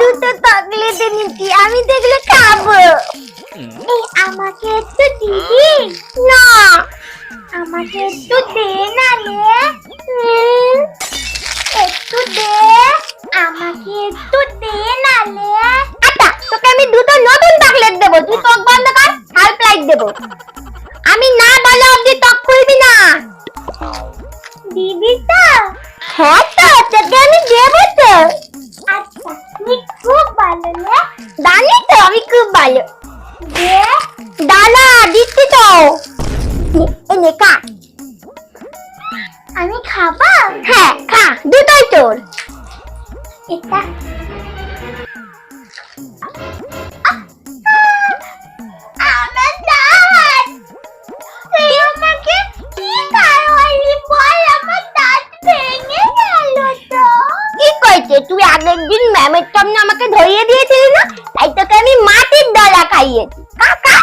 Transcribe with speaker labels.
Speaker 1: দুটো চকলেট এনেছি, আমি তো এগুলো খাবো। এই আমাকে একটু দিবি? না, আমাকে একটু দে না রে। একটু দে, আমাকে একটু দে না রে। আচ্ছা, তোকে আমি দুটো নতুন চকলেট দেবো, তুই চোখ বন্ধ কর, হাল্প লাইট দেবো। আমি না বলা অব্দি চোখ খুলবি না। দিবি তো? হ্যাঁ তো, তোকে আমি দেবো তো। আচ্ছা, তুই খুব ভালো রে। জানি তো আমি খুব ভালো। দে। দাদা দিচ্ছি তো। এনে খা। আমি খাবো? হ্যাঁ খা, দুটোই তোর। এটা আমার দাঁত। তুই আমাকে কি খাওয়ালি বল, আমার দাঁত ভেঙে গেল তো। কি কইছে? তুই আগের দিন ম্যামের সামনে আমাকে ধরিয়ে দিয়েছিলি না, তাই তোকে আমি মাটির দলা খাইয়েছি। খা খা।